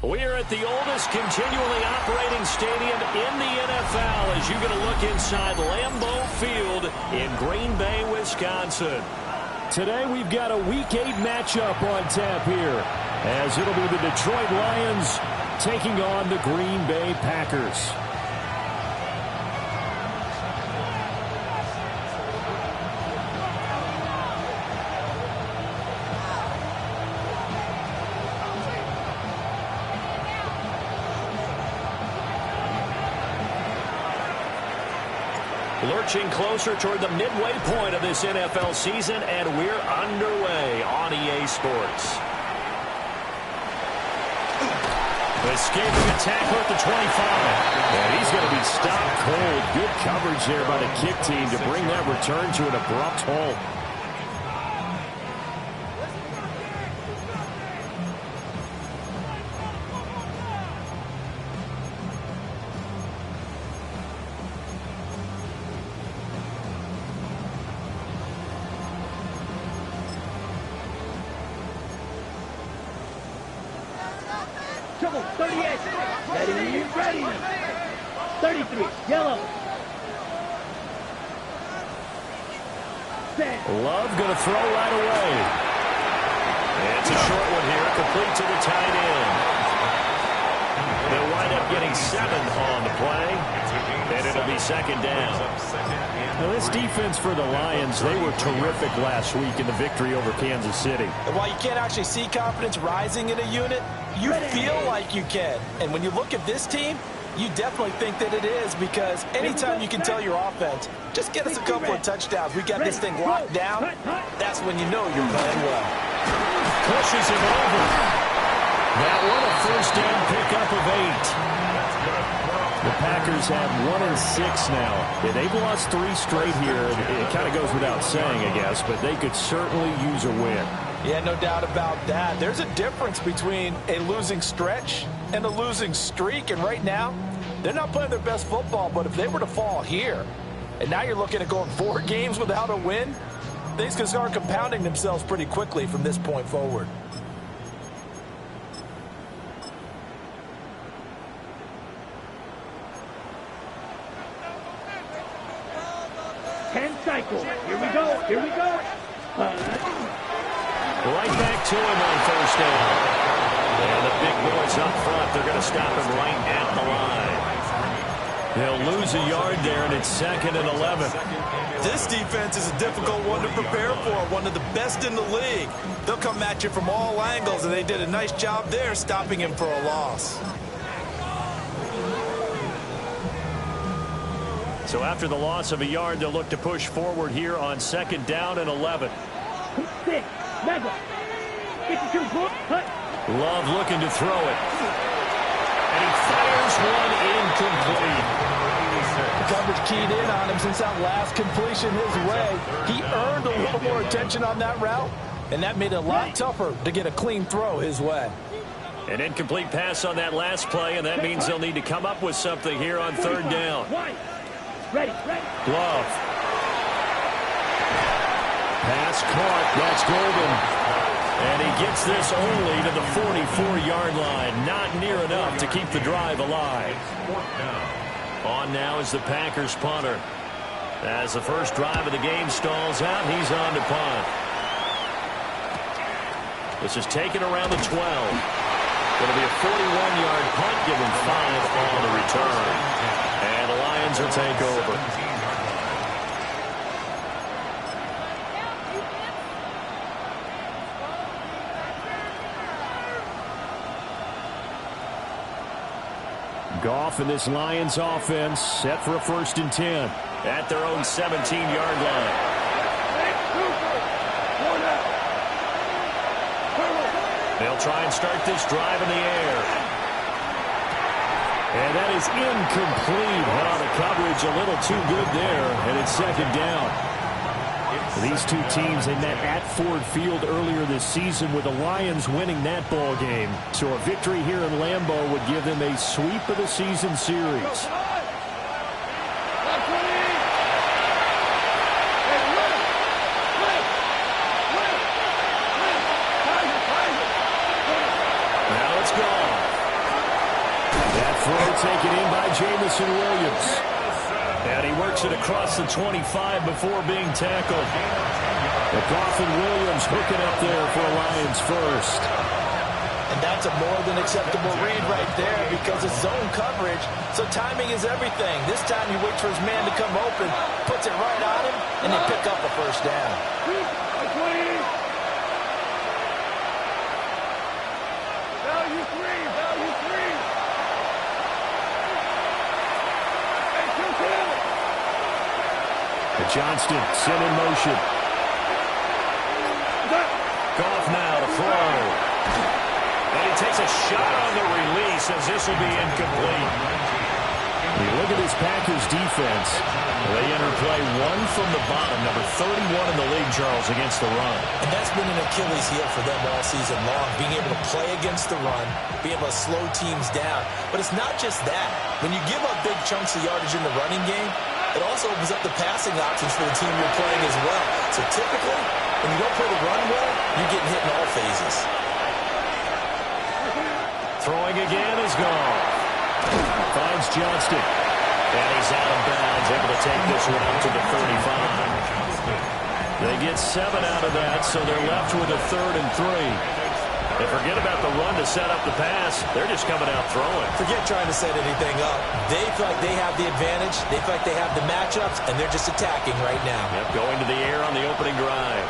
We're at the oldest continually operating stadium in the NFL as you get a look inside Lambeau Field in Green Bay, Wisconsin. Today we've got a Week 8 matchup on tap here as it'll be the Detroit Lions taking on the Green Bay Packers. Lurching closer toward the midway point of this NFL season, and we're underway on EA Sports. Escaping a tackle at the 25. And he's going to be stopped cold. Good coverage there by the kick team to bring that return to an abrupt halt. Trouble, 38. Ready. 33, yellow. Love going to throw right away. It's a short one here, complete to the tight end. They'll wind up getting 7 on the play, and it'll be second down. Now this defense for the Lions, they were terrific last week in the victory over Kansas City. And while you can't actually see confidence rising in a unit, you feel like you can. And when you look at this team, you definitely think that it is, because anytime you can tell your offense, just get us a couple of touchdowns, we got this thing locked down, that's when you know you're playing well. Pushes him over. That one a first down pickup of 8. The Packers have 1-6 now. Yeah, they've lost 3 straight here. It kind of goes without saying, I guess, but they could certainly use a win. Yeah, no doubt about that. There's a difference between a losing stretch and a losing streak, and right now, they're not playing their best football, but if they were to fall here, and now you're looking at going 4 games without a win, things can start compounding themselves pretty quickly from this point forward. Cycle. Here we go. Right back to him on first down. And the big boys up front, they're going to stop him right at the line. They'll lose a yard there, and it's 2nd and 11. This defense is a difficult one to prepare for, one of the best in the league. They'll come at you from all angles, and they did a nice job there stopping him for a loss. So after the loss of a yard, they'll look to push forward here on 2nd down and 11. 6, mega, 52, cut. Love looking to throw it. And he fires one incomplete. The coverage keyed in on him since that last completion his way. He earned a little more attention on that route, and that made it a lot tougher to get a clean throw his way. An incomplete pass on that last play, and that means they'll need to come up with something here on 3rd down. Ready. Love. Pass caught. That's Golden. And he gets this only to the 44-yard line. Not near enough to keep the drive alive. On now is the Packers punter. As the first drive of the game stalls out, he's on to punt. This is taken around the 12. Going to be a 41-yard punt, give him 5 on the return. And the Lions will take over. Goff and this Lions offense set for a 1st and 10 at their own 17-yard line. They'll try and start this drive in the air. And that is incomplete. Well, the coverage a little too good there, and it's 2nd down. These two teams, they met at Ford Field earlier this season with the Lions winning that ball game. So a victory here in Lambeau would give them a sweep of the season series. Now it's gone. That throw taken in by Jamison Williams. And he works it across the 25 before being tackled. But Goff and Williams hooking up there for a Lions 1st. And that's a more than acceptable read right there because it's zone coverage, so timing is everything. This time he waits for his man to come open, puts it right on him, and they pick up a 1st down. Value three. Johnston sent in motion. Goff now to throw. And he takes a shot on the release as this will be incomplete. You look at this Packers defense. They enter play 1 from the bottom, number 31 in the league, Charles, against the run. And that's been an Achilles heel for them all season long, being able to play against the run, being able to slow teams down. But it's not just that. When you give up big chunks of yardage in the running game, it also opens up the passing options for the team you're playing as well. So typically, when you don't play the run well, you're getting hit in all phases. Throwing again is gone. Finds Johnston. And he's out of bounds, able to take this one out to the 35. They get 7 out of that, so they're left with a 3rd and 3. And forget about the run to set up the pass. They're just coming out throwing. Forget trying to set anything up. They feel like they have the advantage. They feel like they have the matchups, and they're just attacking right now. Yep, going to the air on the opening drive.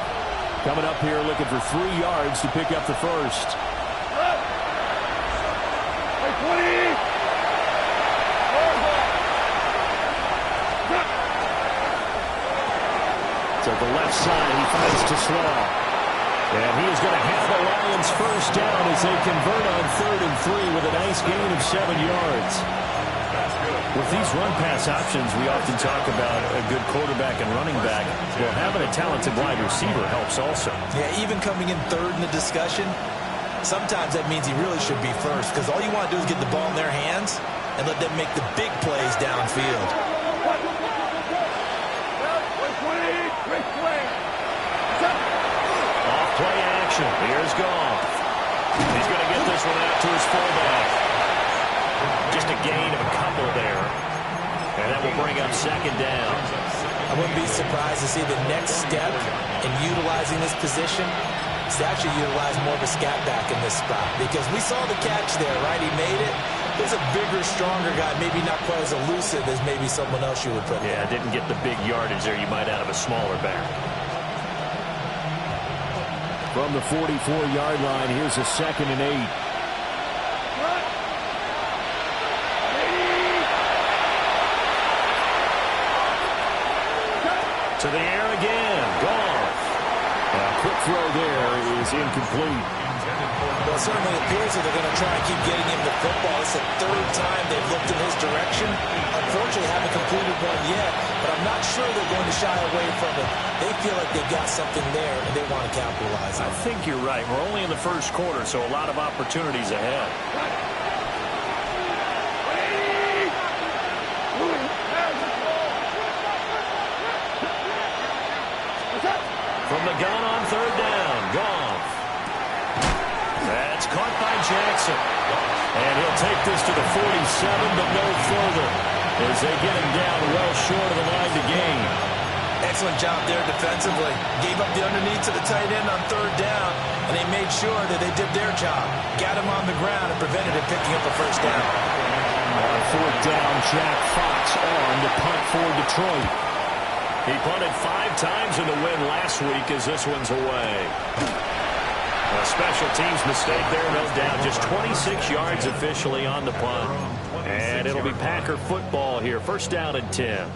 Coming up here looking for 3 yards to pick up the 1st. To the left side, he finds to Slaw. And he is going to have the Lions 1st down as they convert on 3rd and 3 with a nice gain of 7 yards. With these run-pass options, we often talk about a good quarterback and running back. Well, having a talented wide receiver helps also. Yeah, even coming in 3rd in the discussion, sometimes that means he really should be 1st because all you want to do is get the ball in their hands and let them make the big plays downfield. Play action. Here's Goff. He's going to get this one out to his fullback. Just a gain of a couple there. And that will bring up 2nd down. I wouldn't be surprised to see the next step in utilizing this position is to actually utilize more of a scat back in this spot. Because we saw the catch there, right? He made it. There's a bigger, stronger guy, maybe not quite as elusive as maybe someone else you would put there. Yeah, didn't get the big yardage there you might out of a smaller back. From the 44-yard line, here's a 2nd and 8. To the air again. Goff. A quick throw there is incomplete. Well, it certainly appears that they're going to try and keep getting him the football. It's the 3rd time they've looked in his direction. Unfortunately, haven't completed one yet, but I'm not sure they're going to shy away from it. They feel like they've got something there, and they want to capitalize on it. I think you're right. We're only in the 1st quarter, so a lot of opportunities ahead. From the gun on 3rd down, Goff. That's caught by Jackson. And he'll take this to the 47, but no further as they get him down well short of the line to gain. Excellent job there defensively. Gave up the underneath to the tight end on 3rd down, and they made sure that they did their job. Got him on the ground and prevented him picking up a 1st down. On 4th down, Jack Fox on to punt for Detroit. He punted 5 times in the win last week as this one's away. A special teams mistake there, no doubt. Just 26 yards officially on the punt. And it'll be Packer football here. First down and 10.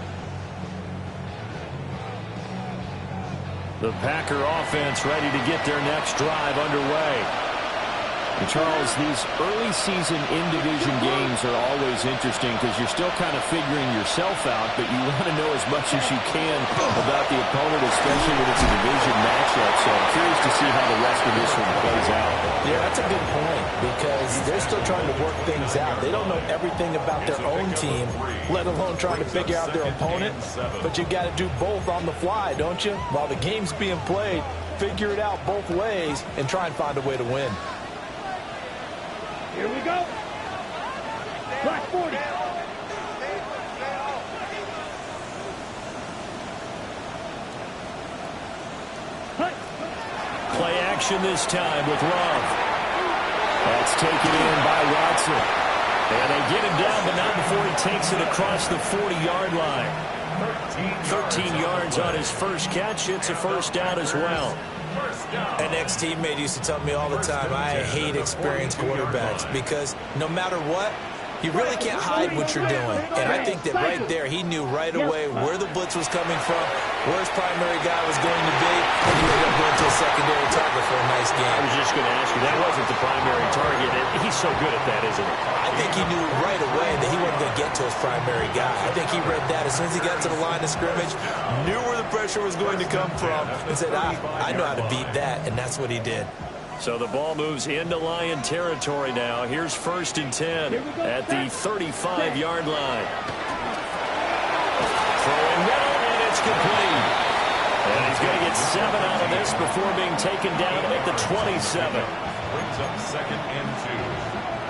The Packer offense ready to get their next drive underway. And Charles, these early season in-division games are always interesting because you're still kind of figuring yourself out, but you want to know as much as you can about the opponent, especially when it's a division matchup. So I'm curious to see how the rest of this one plays out. Yeah, that's a good point because they're still trying to work things out. They don't know everything about their own team, let alone trying to figure out their opponent. But you got to do both on the fly, don't you? While the game's being played, figure it out both ways and try and find a way to win. Here we go. Black 40. Play action this time with Love. That's taken in by Watson. And they get him down, but not before he takes it across the 40-yard line. 13 yards on his first catch. It's a first down as well. An ex-teammate used to tell me all the time, I hate experienced quarterbacks because no matter what, you really can't hide what you're doing. And I think that right there, he knew right away where the blitz was coming from, where his primary guy was going to be, and he ended up going to a secondary target for a nice game. I was just going to ask you, that wasn't the primary target. He's so good at that, isn't he? I think he knew right away that he wasn't going to get to his primary guy. I think he read that as soon as he got to the line of scrimmage, knew where the pressure was going to come from, and said, I know how to beat that, and that's what he did. So the ball moves into Lion territory now. Here's first and 10 at the 35-yard line. Throwing middle, and it's complete. And he's going to get 7 out of this before being taken down at the 27. Brings up second and 2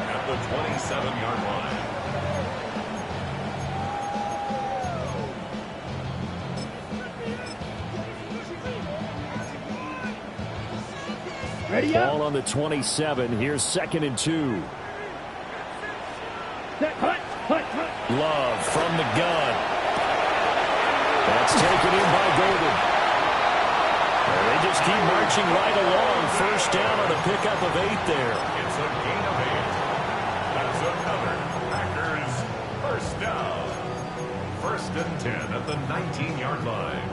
at the 27-yard line. Ready Ball up. on the 27. Here's second and 2. Love from the gun. That's taken in by Golden. And they just keep marching right along. First down on a pickup of 8 there. It's a gain of 8. That's another Packers first down. First and 10 at the 19-yard line.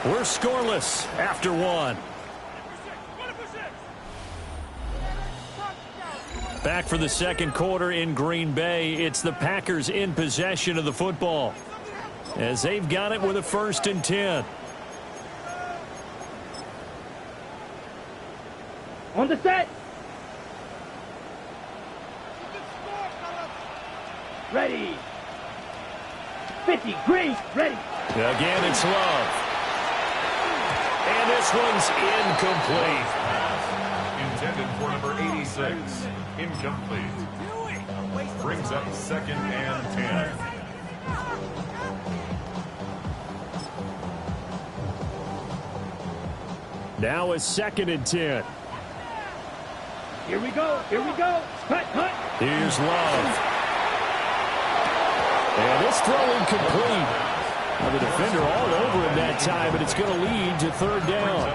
We're scoreless after 1. Back for the second quarter in Green Bay. It's the Packers in possession of the football as they've got it with a first and 10. On the set. Ready. 50. Green. Ready. Again, it's Love. And this one's incomplete. Intended for number 86. Incomplete. Brings up second and 10. Now a second and 10. Here we go. Here we go. Cut. Here's Love. And this throw incomplete. Well, the defender all over him that time, but it's going to lead to third down.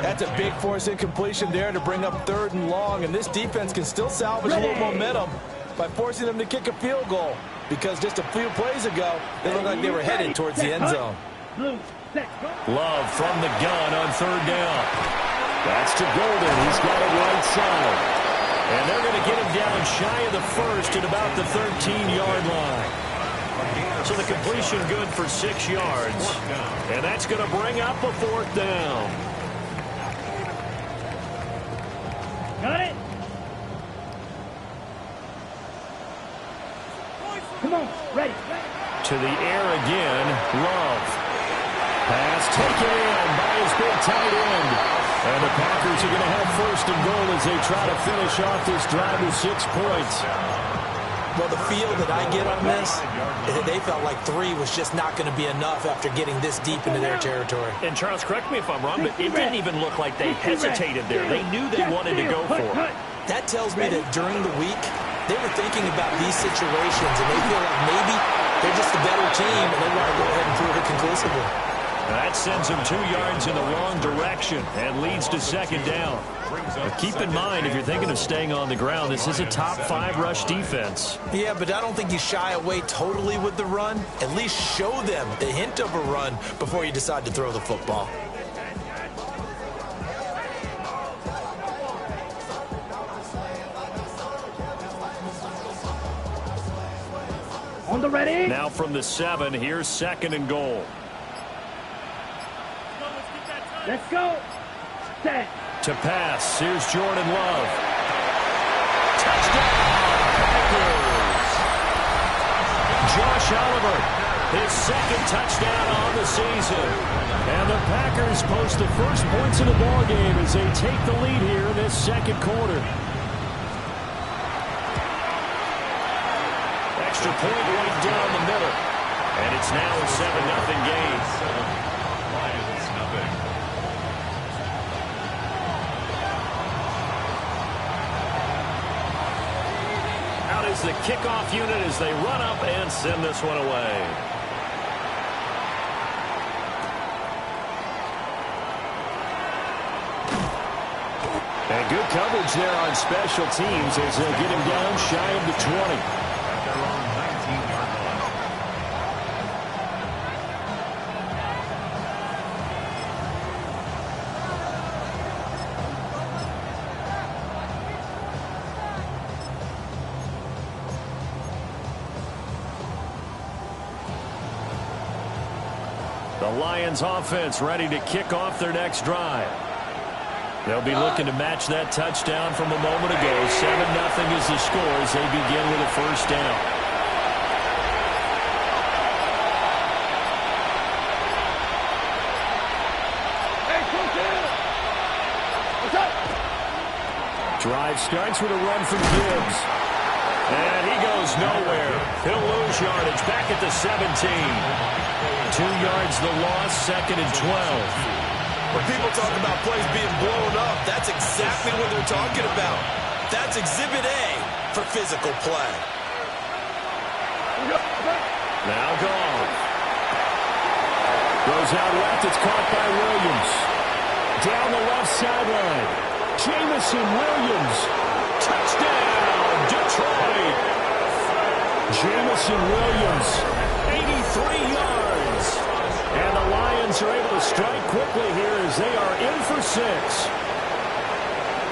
That's a big force incompletion there to bring up third and long, and this defense can still salvage a little momentum by forcing them to kick a field goal because just a few plays ago, they looked like they were headed towards the end zone. Love from the gun on third down. That's to Golden. He's got it right side. And they're going to get him down shy of the first at about the 13-yard line. So the completion good for 6 yards. And that's going to bring up a fourth down. Got it. Come on. Ready. To the air again. Love. Pass taken in by his big tight end. And the Packers are going to have first and goal as they try to finish off this drive with 6 points. Well, the feel that I get on this is that they felt like 3 was just not going to be enough after getting this deep into their territory. And Charles, correct me if I'm wrong, but it didn't even look like they hesitated there. They knew they wanted to go for it. That tells me that during the week, they were thinking about these situations, and they feel like maybe they're just a better team, and they want to go ahead and prove it conclusively. That sends them 2 yards in the wrong direction and leads to second down. But keep in mind, if you're thinking of staying on the ground, this is a top 5 rush defense. Yeah, but I don't think you shy away totally with the run. At least show them the hint of a run before you decide to throw the football. On the ready. Now from the 7, here's second and goal. Let's go. Set. To pass, here's Jordan Love. Touchdown, Packers! Josh Oliver, his second touchdown on the season. And the Packers post the first points of the ballgame as they take the lead here in this second quarter. Extra point right down the middle. And it's now a 7-0 game. Out is the kickoff unit as they run up and send this one away. And good coverage there on special teams as they get him down shy of the 20. The Lions offense ready to kick off their next drive. They'll be looking to match that touchdown from a moment ago. 7-0 is the score as they begin with a first down. Drive starts with a run from Gibbs. And he goes nowhere. He'll lose yardage back at the 17. 2 yards the loss, second and 12. When people talk about plays being blown up, that's exactly what they're talking about. That's Exhibit A for physical play. Now Goff. Goes out left. It's caught by Williams. Down the left sideline. Jamison Williams. Touchdown, Detroit. Jamison Williams, 83 yards. And the Lions are able to strike quickly here as they are in for 6.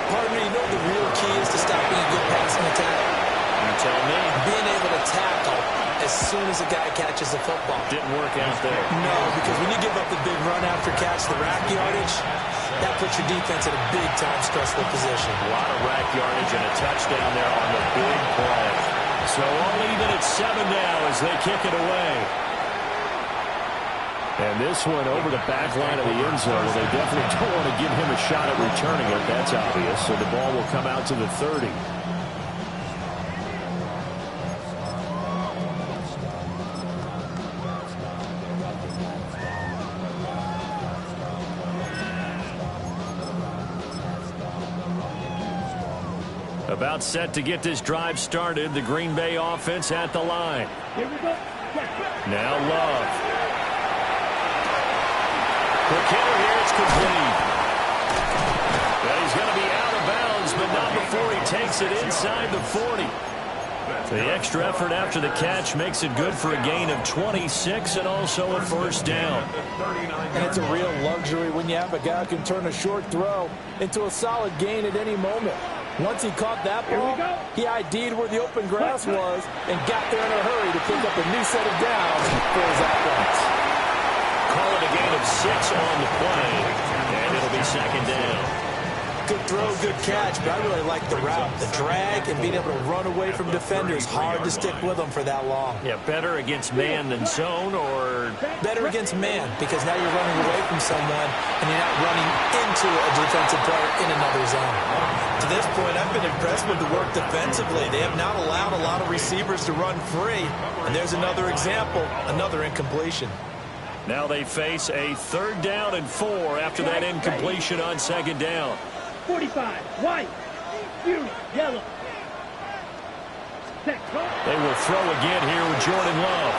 Pardon me, you know the real key is to stopping a good passing attack? You tell me. Being able to tackle as soon as a guy catches the football. Didn't work out there. No, because when you give up the big run after catch, the rack yardage, that puts your defense in a big-time stressful position. A lot of rack yardage and a touchdown there on the big play. So all even at 7 now as they kick it away. And this one over the back line of the end zone. Well, they definitely don't want to give him a shot at returning it. That's obvious. So the ball will come out to the 30. About set to get this drive started. The Green Bay offense at the line. Here we go. Now Love. Quick hitter here, it's complete. But he's going to be out of bounds, but not before he takes it inside the 40. The extra effort after the catch makes it good for a gain of 26 and also a first down. And it's a real luxury when you have a guy who can turn a short throw into a solid gain at any moment. Once he caught that ball, he ID'd where the open grass was and got there in a hurry to pick up a new set of downs for his offense. Call it a gain of 6 on the play, and it'll be second down. Good throw, good catch, but I really like the route. The drag and being able to run away from defenders, hard to stick with them for that long. Yeah, better against man than zone, or better against man, because now you're running away from someone and you're not running into a defensive player in another zone. To this point, I've been impressed with the work defensively. They have not allowed a lot of receivers to run free. And there's another example, another incompletion. Now they face a 3rd down and 4 after that incompletion on 2nd down. 45, white, blue, yellow. They will throw again here with Jordan Love.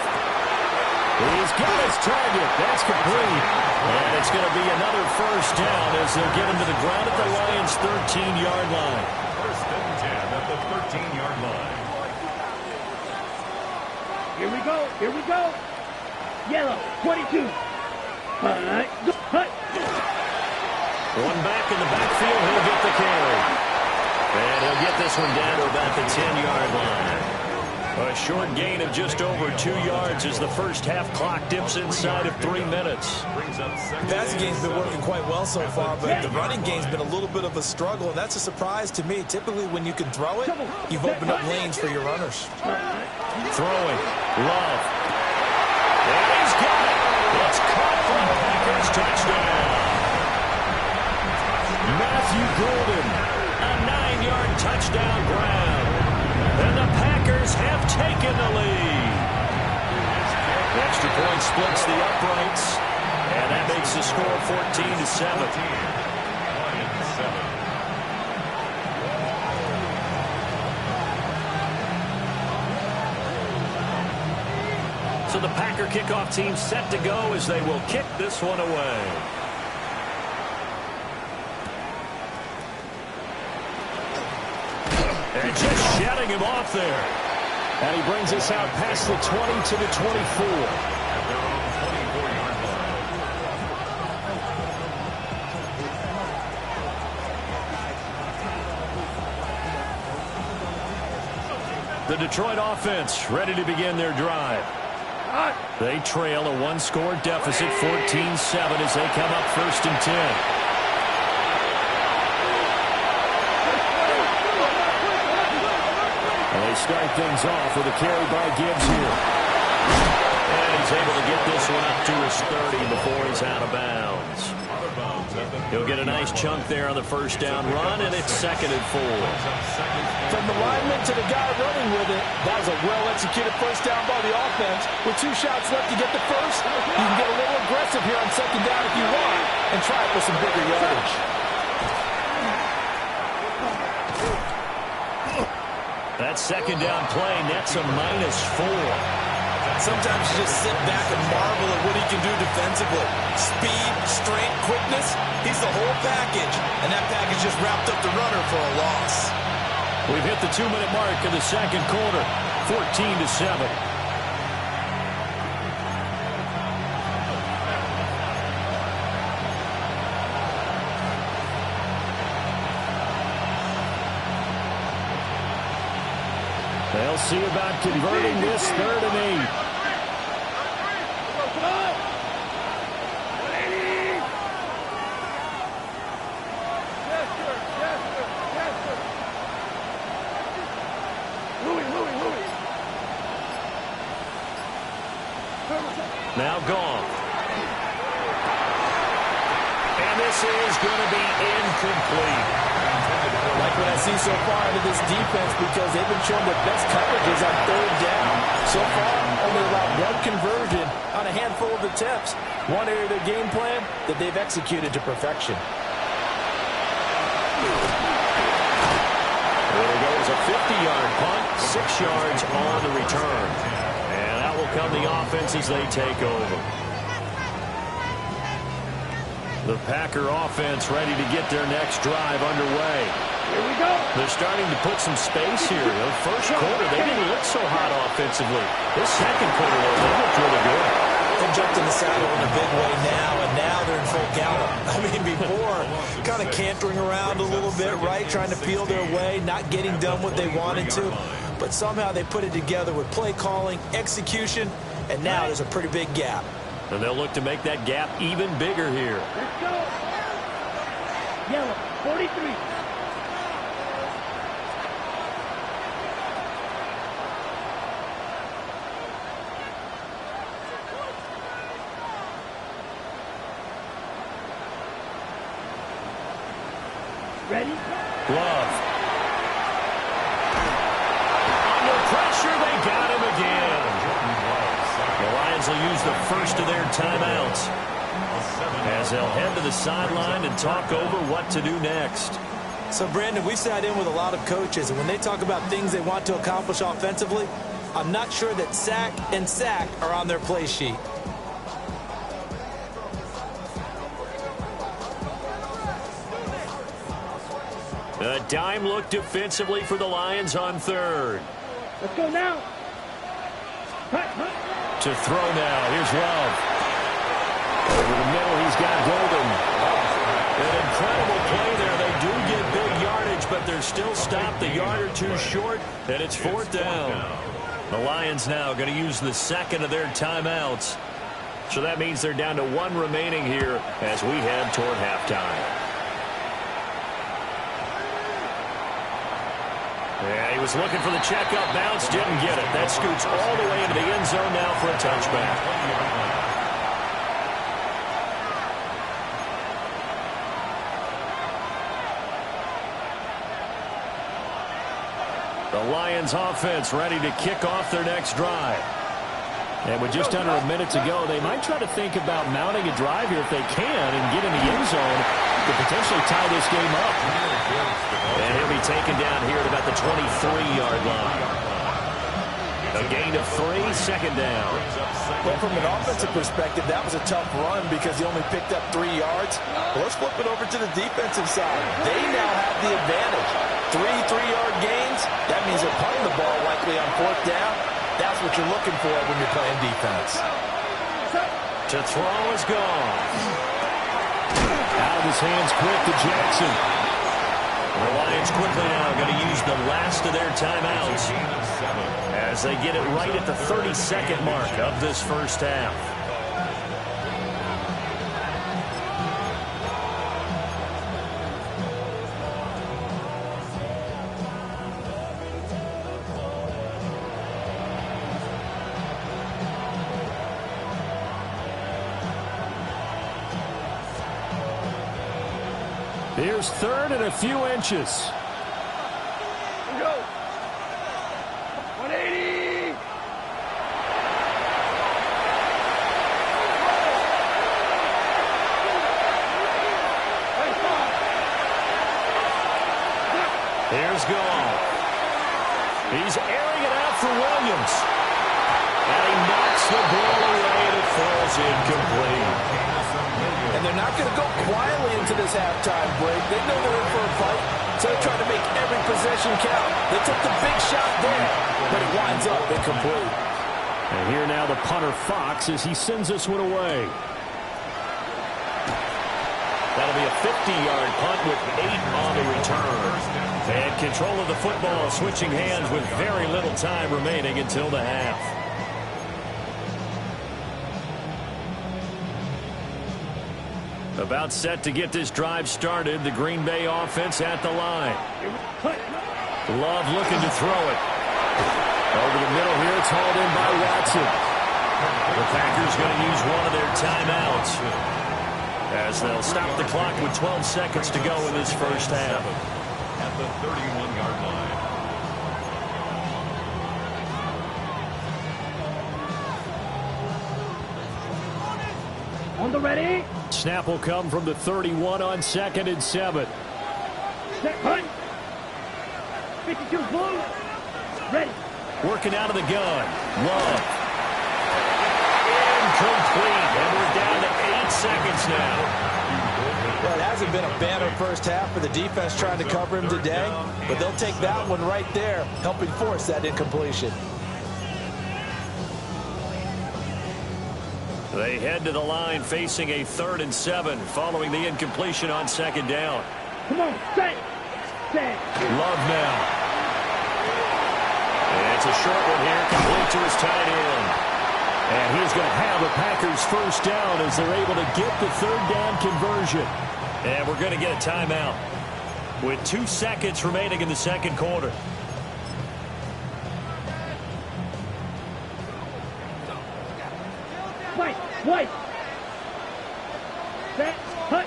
He's got his target. That's complete. And it's going to be another 1st down as they'll get him to the ground at the Lions' 13-yard line. 1st and 10 at the 13-yard line. Here we go. Here we go. Yellow, 22. One back in the backfield. He'll get the carry. And he'll get this one down to about the 10-yard line. A short gain of just over 2 yards as the first half clock dips inside of 3 minutes. The passing game's been working quite well so far, but the running game's been a little bit of a struggle, and that's a surprise to me. Typically, when you can throw it, you've opened up lanes for your runners. Throwing. Love. And he's got it. It's caught for the Packers. Touchdown. Matthew Golden. A 9-yard touchdown grab. And the Packers have taken the lead. Extra point splits the uprights. And that makes the score 14-7. So the Packer kickoff team set to go as they will kick this one away. And just shutting him off there. And he brings us out past the 20 to the 24. The Detroit offense ready to begin their drive. They trail a 1-score deficit, 14-7 as they come up 1st and 10. They start things off with a carry by Gibbs here. And he's able to get this one up to his 30 before he's out of bounds. He'll get a nice chunk there on the 1st down run, and it's 2nd and 4. From the lineman to the guy running with it, that was a well-executed 1st down by the offense. With 2 shots left to get the 1st, you can get a little aggressive here on 2nd down if you want, and try it for some bigger yardage. That 2nd down play nets a -4. Sometimes you just sit back and marvel at what he can do defensively. Speed, strength, quickness, he's the whole package. And that package just wrapped up the runner for a loss. We've hit the 2-minute mark of the 2nd quarter, 14-7. They'll see about converting this 3rd and 8. Now gone. And this is going to be incomplete. I like what I see so far out of this defense because they've been showing their best coverages on 3rd down. So far, only allowed 1 conversion on a handful of attempts. One area of their game plan that they've executed to perfection. There goes a 50-yard punt, 6 yards on the return. And that will come the offense as they take over. The Packer offense ready to get their next drive underway. Here we go. They're starting to put some space here. The first quarter, they didn't look so hot offensively. This 2nd quarter, though, they looked really good. They jumped in the saddle in a big way now, and now they're in full gallop. I mean, before, kind of cantering around a little bit, right, trying to feel their way, not getting done what they wanted to. But somehow they put it together with play calling, execution, and now there's a pretty big gap. And they'll look to make that gap even bigger here. Let's go. Yellow, 43. Ready? Love. will use the first of their timeouts as they'll head to the sideline and talk over what to do next. So, Brandon, we sat in with a lot of coaches, and when they talk about things they want to accomplish offensively, I'm not sure that sack and sack are on their play sheet. A dime look defensively for the Lions on third. Let's go now. To throw now. Here's Love. Over the middle, he's got Golden. An incredible play there. They do get big yardage, but they're still stopped a yard or two short, and it's fourth down. The Lions now going to use the second of their timeouts. So that means they're down to one remaining here as we head toward halftime. Yeah, he was looking for the checkup bounce, didn't get it. That scoots all the way into the end zone now for a touchback. The Lions offense ready to kick off their next drive. And with just under a minute to go, they might try to think about mounting a drive here if they can and get in the end zone to potentially tie this game up. And he'll be taken down here at about the 23-yard line. A gain of 3, second down. Well, from an offensive perspective, that was a tough run because he only picked up 3 yards. Well, let's flip it over to the defensive side. They now have the advantage. 3 3-yard gains, that means they're punting the ball likely on fourth down. That's what you're looking for when you're playing defense. To throw is gone. Out of his hands quick to Jackson. The Lions quickly now going to use the last of their timeouts as they get it right at the 30-second mark of this first half. Here's third and a few inches. Here we go. 180. Here's Goff. He's airing it out for Williams. And he knocks the ball away and it falls incomplete. And they're not going to go quietly into this halftime break. They know they're in for a fight, so they're trying to make every possession count. They took the big shot there, but it winds up incomplete. And here now the punter Fox as he sends this one away. That'll be a 50-yard punt with 8 on the return. And control of the football switching hands with very little time remaining until the half. About set to get this drive started. The Green Bay offense at the line. Love looking to throw it. Over the middle here, it's hauled in by Watson. The Packers going to use one of their timeouts as they'll stop the clock with 12 seconds to go in this first half. At the 31-yard line. On the ready. Snap will come from the 31 on 2nd and 7. Set, hunt. 52 blue. Ready. Working out of the gun. Love. Incomplete. And we're down to 8 seconds now. Well, it hasn't been a banner first half for the defense trying to cover him today, but they'll take that one right there, helping force that incompletion. They head to the line facing a 3rd and 7 following the incompletion on 2nd down. Come on, set. Set. Love now. And it's a short one here, complete to his tight end. And he's going to have a Packers first down as they're able to get the 3rd down conversion. And we're going to get a timeout with 2 seconds remaining in the second quarter. White. Set. Hut.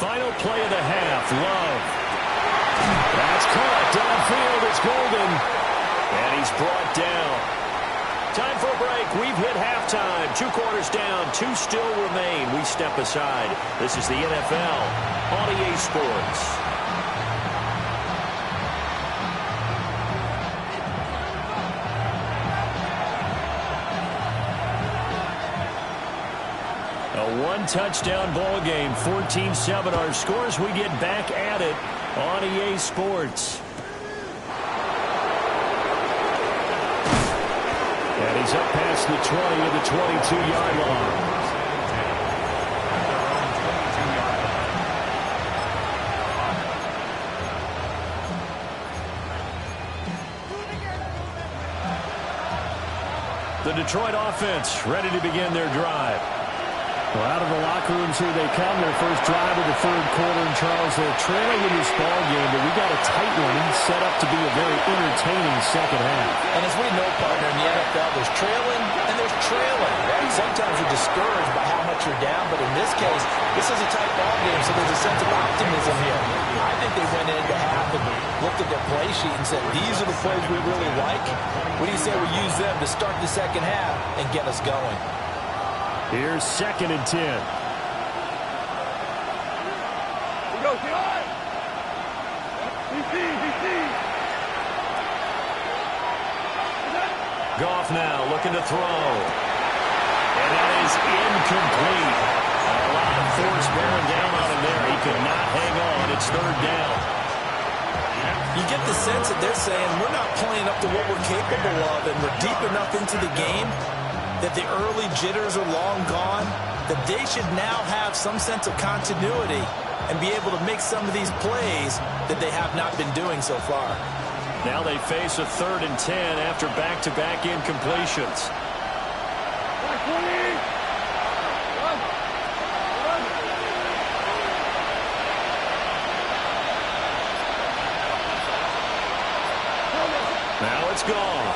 Final play of the half. Love. That's caught downfield. It's Golden. And he's brought down. Time for a break. We've hit halftime. 2 quarters down. 2 still remain. We step aside. This is the NFL on EA Sports. A 1-touchdown ball game. 14-7 our scores. We get back at it on EA Sports. And he's up past the 20 to the 22-yard line. The Detroit offense ready to begin their drive. Well, out of the locker rooms here they come. Their first drive of the third quarter. And Charles, they're trailing in this ball game, but we got a tight one set up to be a very entertaining second half. And as we know, partner, in the NFL, there's trailing and there's trailing. Right? Sometimes you're discouraged by how much you're down, but in this case, this is a tight ball game, so there's a sense of optimism here. I think they went into half and looked at their play sheet and said, these are the plays we really like. What do you say we use them to start the second half and get us going? Here's 2nd and 10. Goff now looking to throw. And that is incomplete. A lot of force bearing down on him there. He could not hang on. It's 3rd down. You get the sense that they're saying we're not playing up to what we're capable of, and we're deep enough into the game that the early jitters are long gone, that they should now have some sense of continuity and be able to make some of these plays that they have not been doing so far. Now they face a 3rd and 10 after back-to-back incompletions. Now it's gone.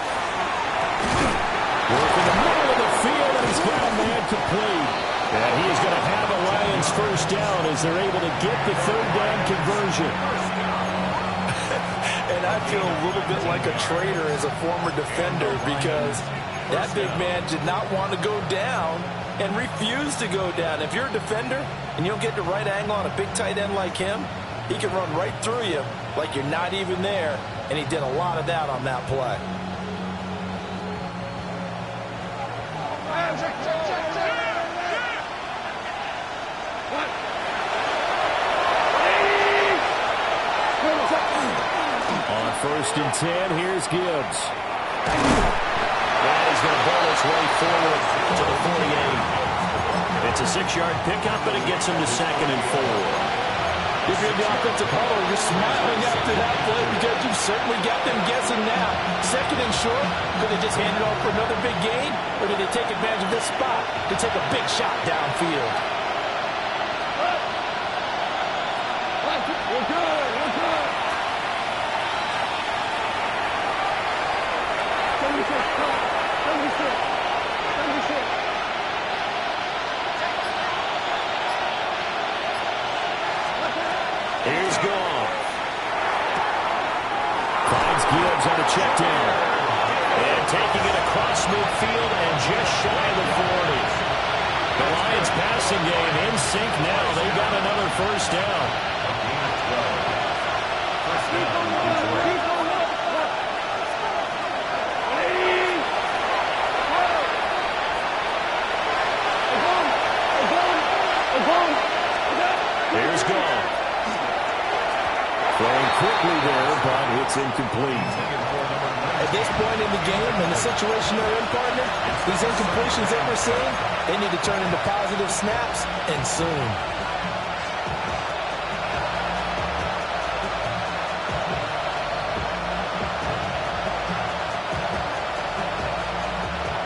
Work in the middle of the field, and he's got a man complete. And he is going to have a Lions first down as they're able to get the 3rd down conversion. And I feel a little bit like a traitor as a former defender because that big man did not want to go down and refused to go down. If you're a defender and you don't get the right angle on a big tight end like him, he can run right through you like you're not even there, and he did a lot of that on that play. On 1st and 10, here's Gibbs. And he's going to bowl his way forward to the 48. It's a 6-yard pickup, but it gets him to 2nd and 4. If you're in the offensive huddle, you're smiling after that play because you've certainly got them guessing now. 2nd and short, could they just hand it off for another big gain, or did they take advantage of this spot to take a big shot downfield? We're good. We're good. 76. Here's Goff. Finds Gibbs on a check down. And taking it across midfield and just shy of the 40. The Lions passing game in sync now. They've got another first down. Here's Goff. Throwing quickly there, but it's incomplete. At this point in the game, in the situation they're in, partner, these incompletions that we're seeing, they need to turn into positive snaps, and soon.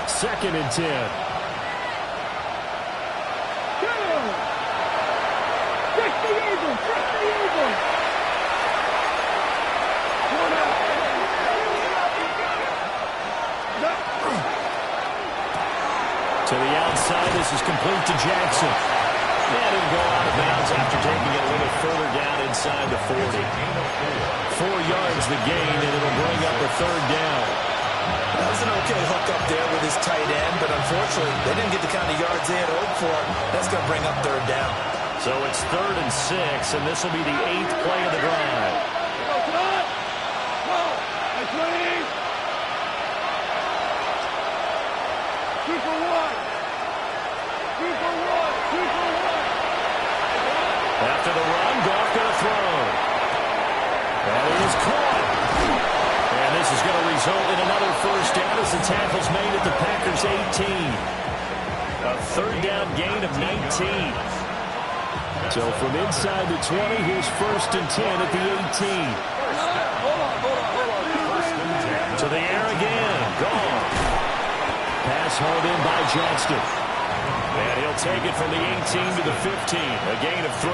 Second and 10. To the outside, this is complete to Jackson. And it'll go out of bounds after taking it a little further down inside the 40. 4 yards the gain, and it'll bring up a 3rd down. That was an okay hook up there with his tight end, but unfortunately, they didn't get the kind of yards they had hoped for. That's going to bring up third down. So it's 3rd and 6, and this will be the 8th play of the drive. After the run, Goff going to throw. And he is caught. And this is going to result in another first down as the tackle's made at the Packers' 18. A 3rd down gain of 19. So from inside the 20, here's 1st and 10 at the 18. To the air again. Gone. Pass hauled in by Johnston. And he'll take it from the 18 to the 15. A gain of 3.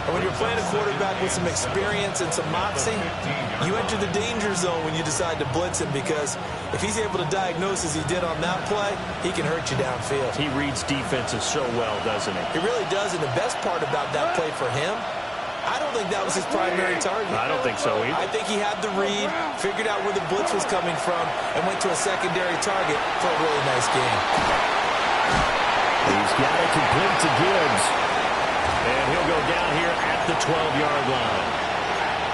And when you're playing a quarterback with some experience and some moxie, you enter the danger zone when you decide to blitz him, because if he's able to diagnose as he did on that play, he can hurt you downfield. He reads defenses so well, doesn't he? He really does, and the best part about that play for him, I don't think that was his primary target. I don't think so either. I think he had the read, figured out where the blitz was coming from, and went to a secondary target for a really nice game. He's got it complete to Gibbs. And he'll go down here at the 12-yard line.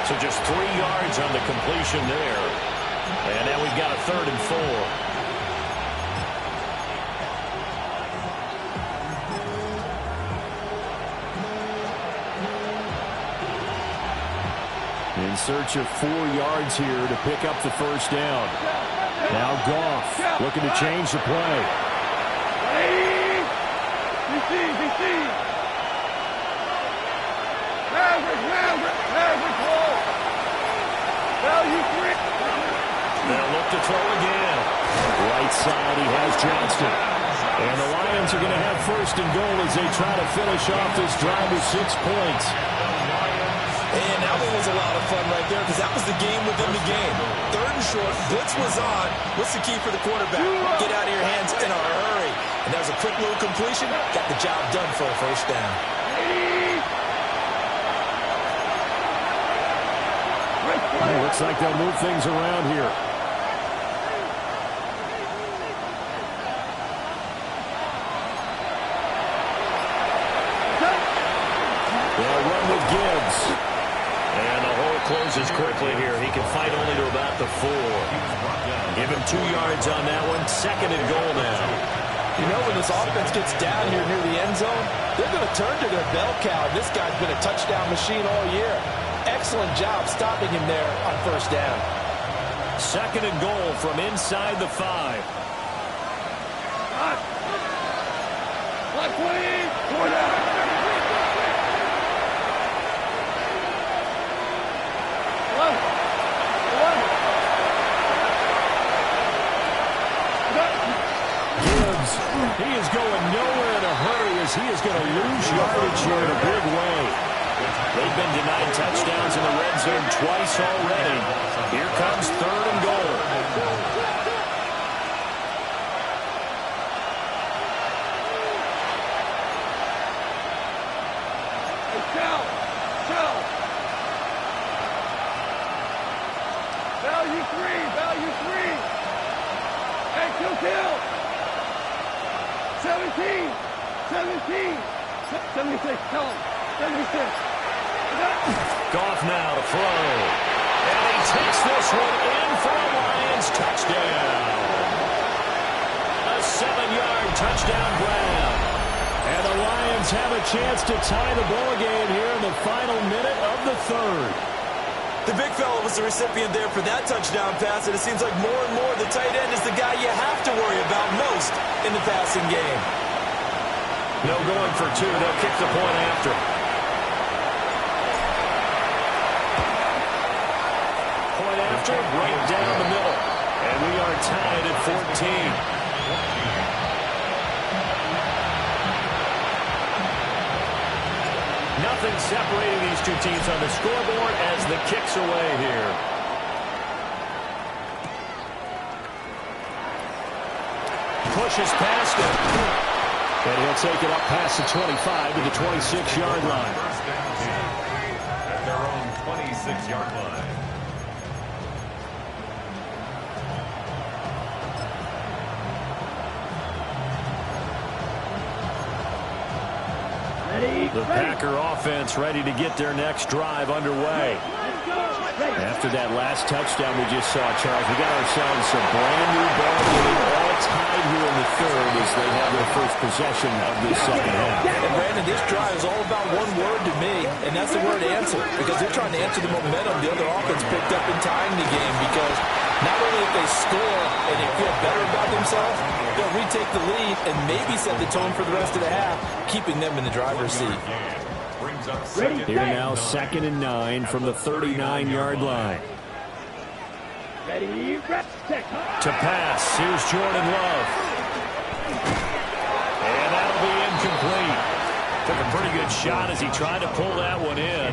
So just 3 yards on the completion there. And now we've got a 3rd and 4. In search of 4 yards here to pick up the first down. Now Goff looking to change the play. They'll look to throw again. Right side, he has Johnston. And the Lions are going to have 1st and goal as they try to finish off this drive with 6 points. And that one was a lot of fun right there, because that was the game within the game. 3rd and short, blitz was on. What's the key for the quarterback? Get out of your hands in a hurry. And that was a quick little completion. Got the job done for a first down. Well, looks like they'll move things around here. They'll run with Gibbs. And the hole closes quickly here. He can fight only to about the 4. Give him 2 yards on that one. 2nd and goal now. You know, when this offense gets down here near the end zone, they're going to turn to their bell cow. This guy's been a touchdown machine all year. Excellent job stopping him there on first down. 2nd and goal from inside the 5. Gibbs, he is going nowhere in a hurry as he is going to lose yardage here in a big way. They've been denied touchdowns in the red zone twice already. Here comes 3rd and goal. Value three. Hey, kill. 17. 76, tell him. 76. Goff now to throw. And he takes this one in for a Lions touchdown. A 7-yard touchdown grab. And the Lions have a chance to tie the ball game here in the final minute of the 3rd. The big fella was the recipient there for that touchdown pass, and it seems like more and more the tight end is the guy you have to worry about most in the passing game. No going for 2. They'll kick the point after. Point after, right down the middle. And we are tied at 14. Nothing separating these two teams on the scoreboard as the kick's away here. Pushes past it. And he'll take it up past the 25 to the 26-yard line. First down, at their own 26-yard line. The Packer offense ready to get their next drive underway. After that last touchdown we just saw, Charles, we got ourselves a brand new ball game, all tied here in the third as they have their first possession of this second half. And Brandon, this drive is all about one word to me, and that's the word answer, because they're trying to answer the momentum the other offense picked up in tying the game, because not only if they score and they feel better about themselves, they'll retake the lead and maybe set the tone for the rest of the half, keeping them in the driver's seat. Here now, 2nd and 9 from the 39-yard line. Ready, set. To pass, here's Jordan Love. And that'll be incomplete. Took a pretty good shot as he tried to pull that one in.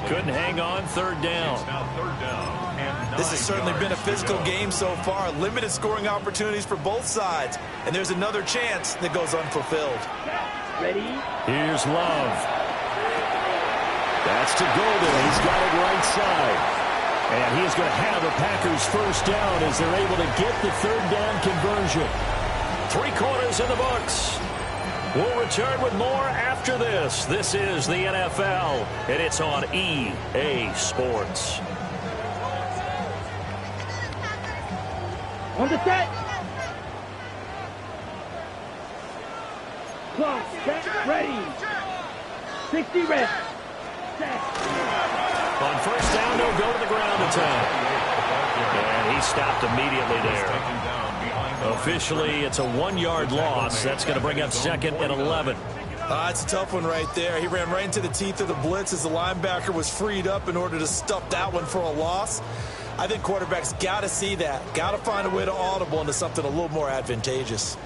Couldn't hang on, third down. This has certainly been a physical game so far. Limited scoring opportunities for both sides. And there's another chance that goes unfulfilled. Ready. Here's Love. That's to Golden. He's got it right side. And he's going to have a Packers first down as they're able to get the third down conversion. 3 quarters in the books. We'll return with more after this. This is the NFL, and it's on EA Sports. On the set. Clock, set, ready. 60 rest. On first down, they'll go to the ground attack. And he stopped immediately there. Officially, it's a 1-yard loss. That's going to bring up 2nd and 11. It's a tough one right there. He ran right into the teeth of the blitz as the linebacker was freed up in order to stuff that one for a loss. I think quarterbacks got to see that. Got to find a way to audible into something a little more advantageous.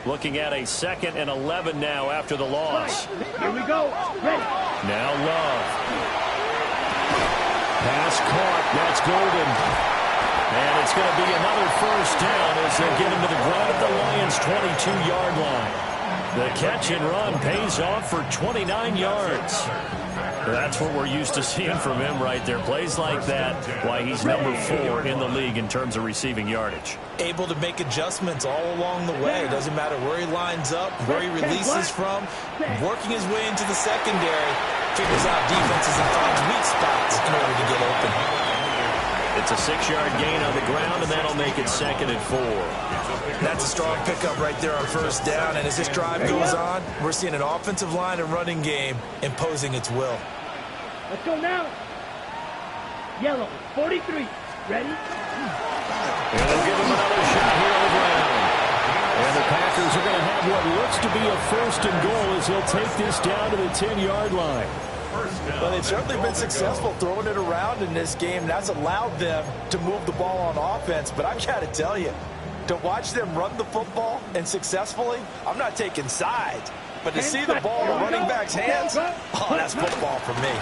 Looking at a 2nd and 11 now after the loss. Here we go. Ready. Now Love. Pass caught. That's Golden. And it's going to be another first down as they get him to the ground at the Lions' 22-yard line. The catch and run pays off for 29 yards. That's what we're used to seeing from him right there. Plays like that, why he's number 4 in the league in terms of receiving yardage. Able to make adjustments all along the way. Doesn't matter where he lines up, where he releases from. Working his way into the secondary, figures out defenses and finds weak spots in order to get open. It's a 6-yard gain on the ground, and that'll make it 2nd and 4. That's a strong pickup right there on first down. And as this drive goes on, we're seeing an offensive line and running game imposing its will. Let's go now. Yellow, 43. Ready? And they'll give him another shot here on the ground. And the Packers are going to have what looks to be a 1st and goal as he'll take this down to the 10-yard line. Well, they've certainly been successful throwing it around in this game. That's allowed them to move the ball on offense. But I've got to tell you, to watch them run the football and successfully, I'm not taking sides. But to see the ball in the running back's hands, oh, that's football for me.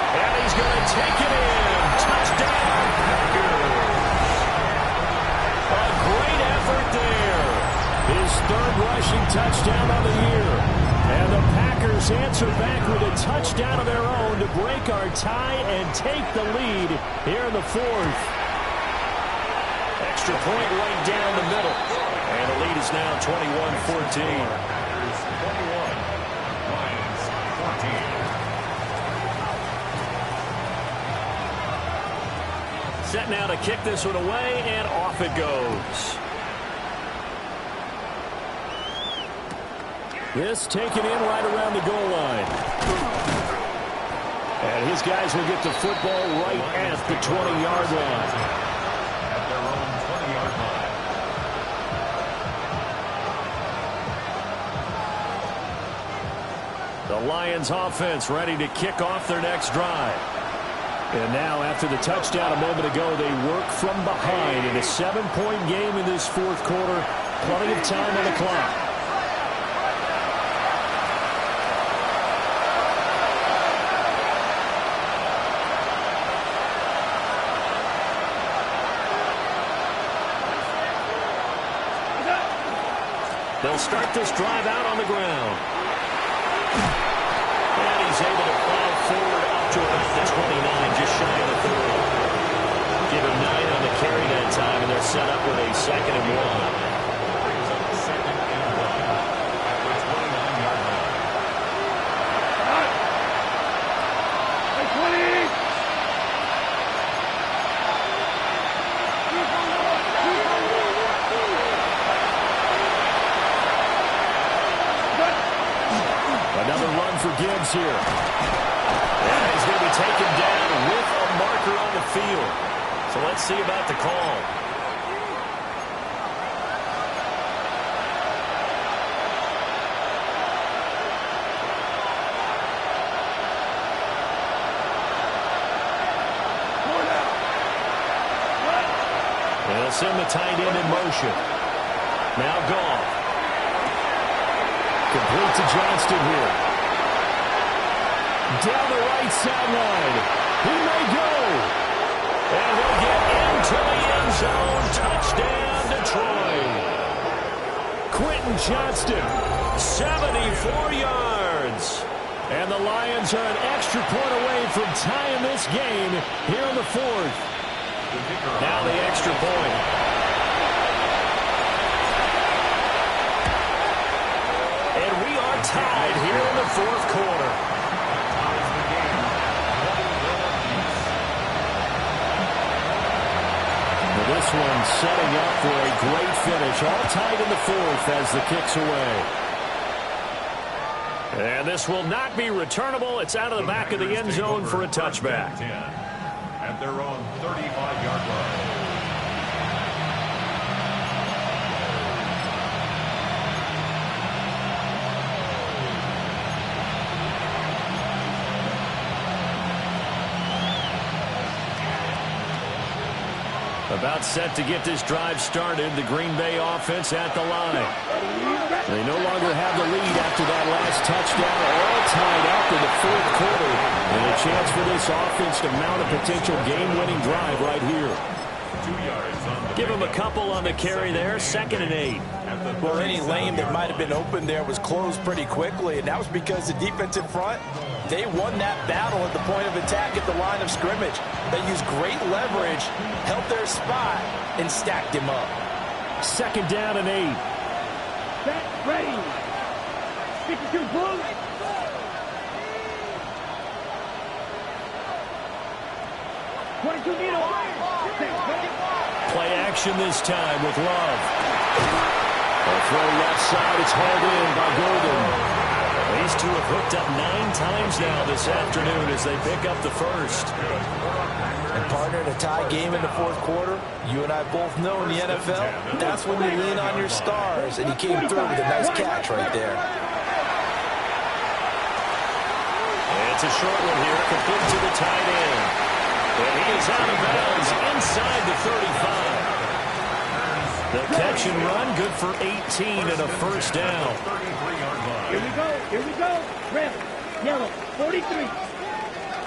And he's going to take it in. Touchdown, Packers. A great effort there. His 3rd rushing touchdown of the year. And the Packers answer back with a touchdown of their own to break our tie and take the lead here in the 4th. Extra point right down the middle. And the lead is now 21-14. Lions 14. Set now to kick this one away, and off it goes. This taken in right around the goal line. And his guys will get the football right at the 20-yard line. At their own 20-yard line. The Lions offense ready to kick off their next drive. And now after the touchdown a moment ago, they work from behind in a 7-point game in this 4th quarter. Plenty of time on the clock. They'll start this drive out on the ground. And he's able to plow forward up to about the 29, just shy of the 30. Give him 9 on the carry that time, and they're set up with a 2nd and 1. Brings up 2nd and 1 at the 29-yard line. Lions here. And he's going to be taken down with a marker on the field. So let's see about the call. They'll send the tight end in motion. Now Goff. Complete to Johnston here. Down the right sideline. He may go. And they'll get into the end zone. Touchdown, Detroit. Quentin Johnston. 74 yards. And the Lions are an extra point away from tying this game here in the fourth. Now the extra point. And we are tied here in the fourth quarter. This one setting up for a great finish. All tied in the fourth as the kick's away. And this will not be returnable. It's out of the back of the end zone for a touchback. At their own 35-yard line. About set to get this drive started. The Green Bay offense at the line. They no longer have the lead after that last touchdown. All tied up in the fourth quarter. And a chance for this offense to mount a potential game-winning drive right here. 2 yards on the Give him a couple on the carry there. 2nd and 8. Well, any lane that might have been open there was closed pretty quickly, and that was because the defensive front, they won that battle at the point of attack at the line of scrimmage. They used great leverage, held their spot, and stacked him up. 2nd down and 8. Set, ready. 52 Bulls. Play action this time with Love. A throw left side. It's hauled in by Golden. These two have hooked up 9 times now this afternoon as they pick up the first. And partner, in a tie game in the fourth quarter, you and I both know in the NFL, that's when you lean on your stars, and he came through with a nice catch right there. It's a short one here, complete to the tight end. And he is out of bounds inside the 35. The catch and run, good for 18 and a first down. Here we go. Red, yellow, 43.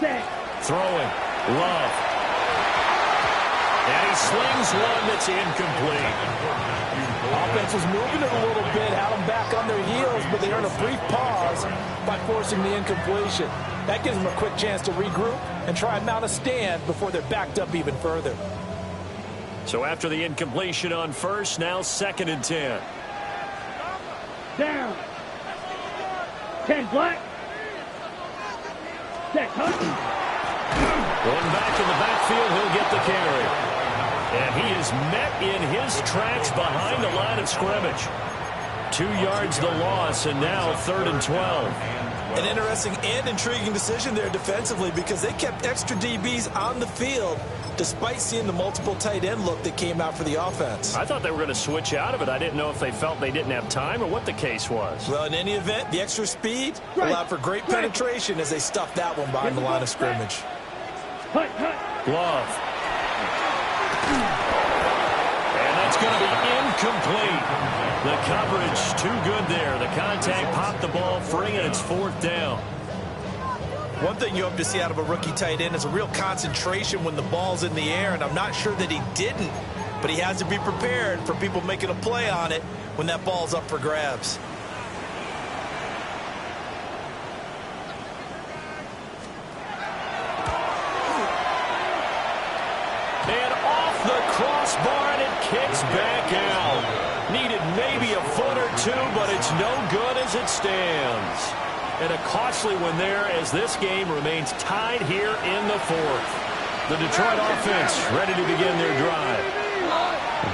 Set. Throwing, Love. And he slings one that's incomplete. Offense was moving it a little bit, had them back on their heels, but they earned a brief pause by forcing the incompletion. That gives them a quick chance to regroup and try and mount a stand before they're backed up even further. So after the incompletion on first, now 2nd and 10. Down. 10 black. Set, hunt. Going back in the backfield, he'll get the carry. And he is met in his tracks behind the line of scrimmage. 2 yards the loss, and now 3rd and 12. An interesting and intriguing decision there defensively because they kept extra DBs on the field despite seeing the multiple tight end look that came out for the offense. I thought they were going to switch out of it. I didn't know if they felt they didn't have time or what the case was. Well, in any event, the extra speed allowed for great penetration as they stuffed that one behind the line of scrimmage. Glove. And that's going to be incomplete. The coverage too good there. The contact popped the ball free, and it's 4th down. One thing you hope to see out of a rookie tight end is a real concentration when the ball's in the air, and I'm not sure that he didn't, but he has to be prepared for people making a play on it when that ball's up for grabs. And off the crossbar, and it kicks back out. Needed maybe a foot or two, but it's no good as it stands. And a costly one there as this game remains tied here in the fourth. The Detroit offense ready to begin their drive.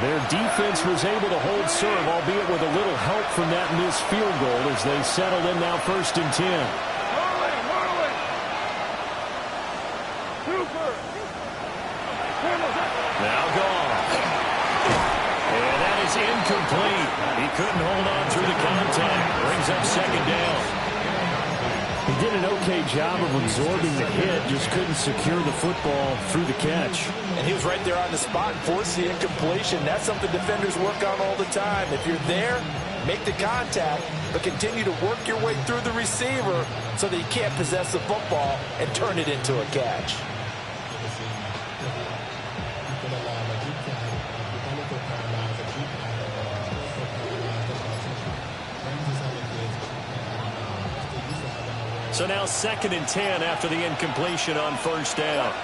Their defense was able to hold serve, albeit with a little help from that missed field goal as they settled in now 1st and 10. incomplete. He couldn't hold on through the contact. Brings up second down. He did an okay job of absorbing the hit, just couldn't secure the football through the catch. And he was right there on the spot and forced the incompletion. That's something defenders work on all the time. If you're there, make the contact, but continue to work your way through the receiver so that you can't possess the football and turn it into a catch. So now 2nd and 10 after the incompletion on first down.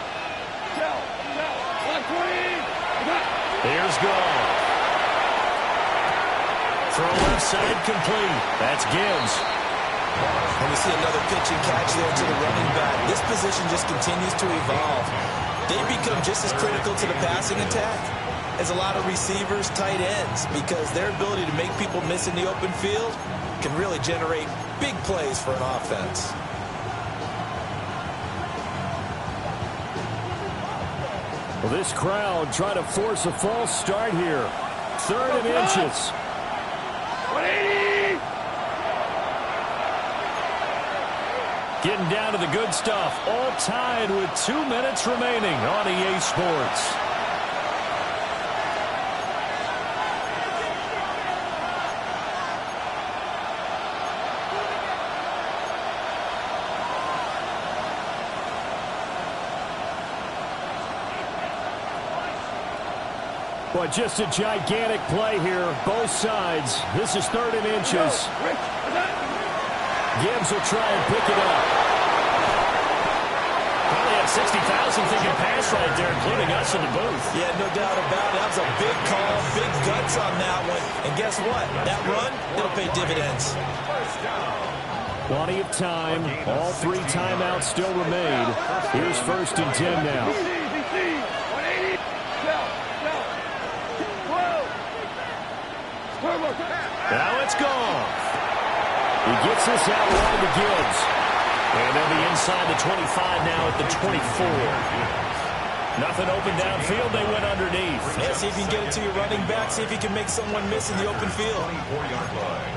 Here's Goff. Throw left side complete. That's Gibbs. And we see another pitch and catch there to the running back. This position just continues to evolve. They become just as critical to the passing attack as a lot of receivers, tight ends, because their ability to make people miss in the open field can really generate big plays for an offense. Well, this crowd trying to force a false start here. 3rd and inches. 180! Getting down to the good stuff. All tied with 2 minutes remaining on EA Sports. But just a gigantic play here, both sides. This is 3rd and inches. Gibbs will try and pick it up. Probably had 60,000 thinking pass right there, including us in the booth. Yeah, no doubt about it. That was a big call, big guts on that one. And guess what? That run, it'll pay dividends. Plenty of time. All 3 timeouts still remain. Here's 1st and 10 now. Now it's gone. He gets this out wide to Gibbs. And they'll be inside the 25 now at the 24. Nothing open downfield. They went underneath. Yeah, see if you can get it to your running back. See if you can make someone miss in the open field. 24-yard line.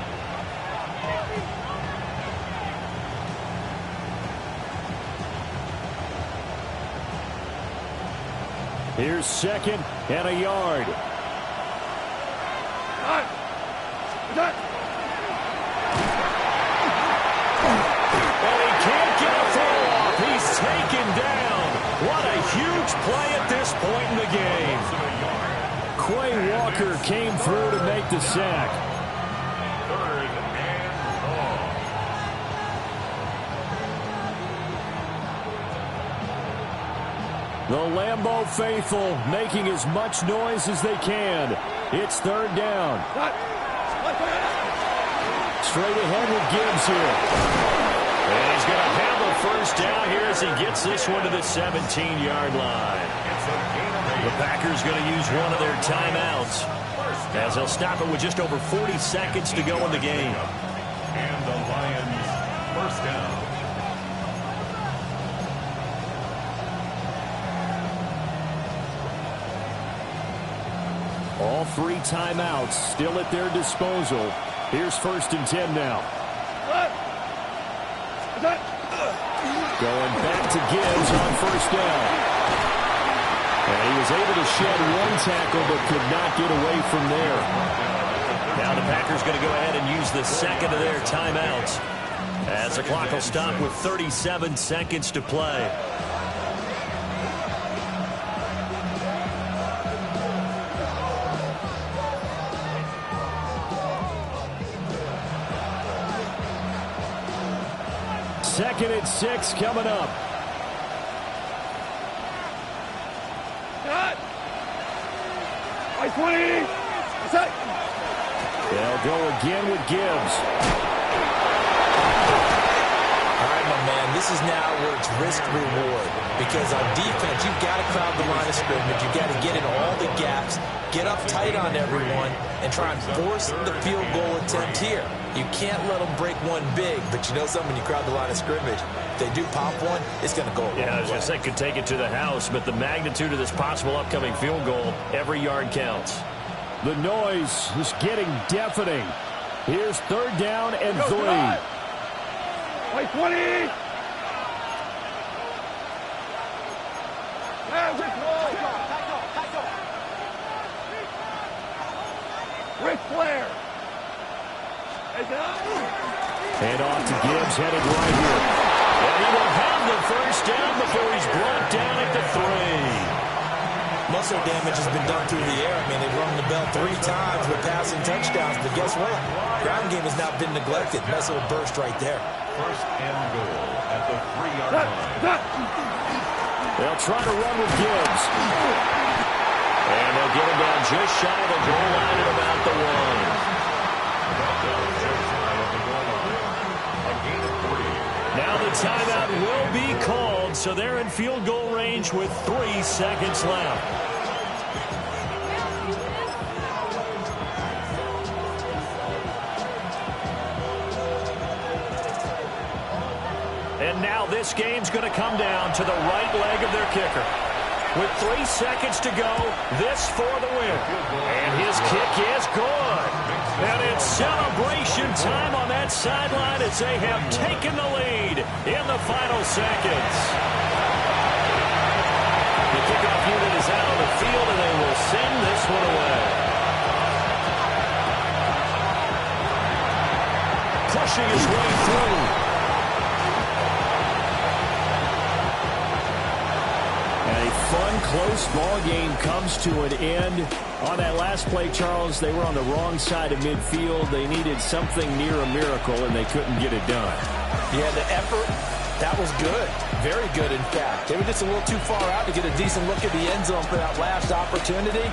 Here's 2nd and a yard. And he can't get a throw off. He's taken down. What a huge play at this point in the game. Quay Walker came through to make the sack. 3rd and long. The Lambeau faithful making as much noise as they can. It's 3rd down. Straight ahead with Gibbs here. And he's going to handle first down here as he gets this one to the 17-yard line. The Packers going to use one of their timeouts as they'll stop it with just over 40 seconds to go in the game. And the Lions, first down. All 3 timeouts still at their disposal. Here's 1st and 10 now. Going back to Gibbs on first down. And he was able to shed 1 tackle but could not get away from there. Now the Packers going to go ahead and use the 2nd of their timeouts as the clock will stop with 37 seconds to play. Second and 6 coming up. They'll go again with Gibbs. All right, my man, this is now where it's risk-reward. Because on defense, you've got to crowd the line of scrimmage. You've got to get in all the gaps, get up tight on everyone, and try and force the field goal attempt here. You can't let them break one big, but you know something, when you crowd the line of scrimmage, if they do pop one, it's going to go a long way. Yeah, I was going to say, could take it to the house, but the magnitude of this possible upcoming field goal, every yard counts. The noise is getting deafening. Here's 3rd down and 3. Wait, 20. Ric Flair. Hand off to Gibbs, headed right here. And he will have the 1st down before he's brought down at the 3. Muscle damage has been done through the air. I mean, they've rung the bell 3 times with passing touchdowns. But guess what? Ground game has now been neglected. Nice little burst right there. 1st and goal at the 3-yard line. They'll try to run with Gibbs. And they'll get him down just shy of the goal line at about the 1. Now the timeout will be called, so they're in field goal range with 3 seconds left. And now this game's going to come down to the right leg of their kicker. With 3 seconds to go, this for the win. And his kick is good. And it's celebration time on that sideline as they have taken the lead in the final seconds. The kickoff unit is out on the field, and they will send this one away. Pushing his way through. A fun, close ball game comes to an end. On that last play, Charles, they were on the wrong side of midfield. They needed something near a miracle, and they couldn't get it done. Yeah, the effort, that was good. Very good, in fact. They were just a little too far out to get a decent look at the end zone for that last opportunity.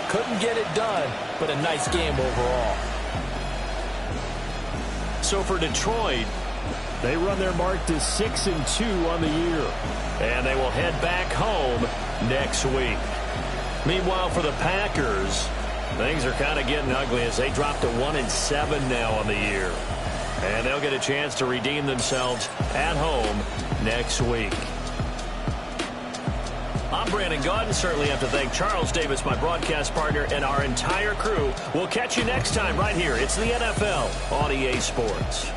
Couldn't get it done, but a nice game overall. So for Detroit, they run their mark to 6-2 on the year. And they will head back home next week. Meanwhile, for the Packers, things are kind of getting ugly as they drop to 1-7 now on the year. And they'll get a chance to redeem themselves at home next week. I'm Brandon Gaudin. Certainly have to thank Charles Davis, my broadcast partner, and our entire crew. We'll catch you next time right here. It's the NFL on EA Sports.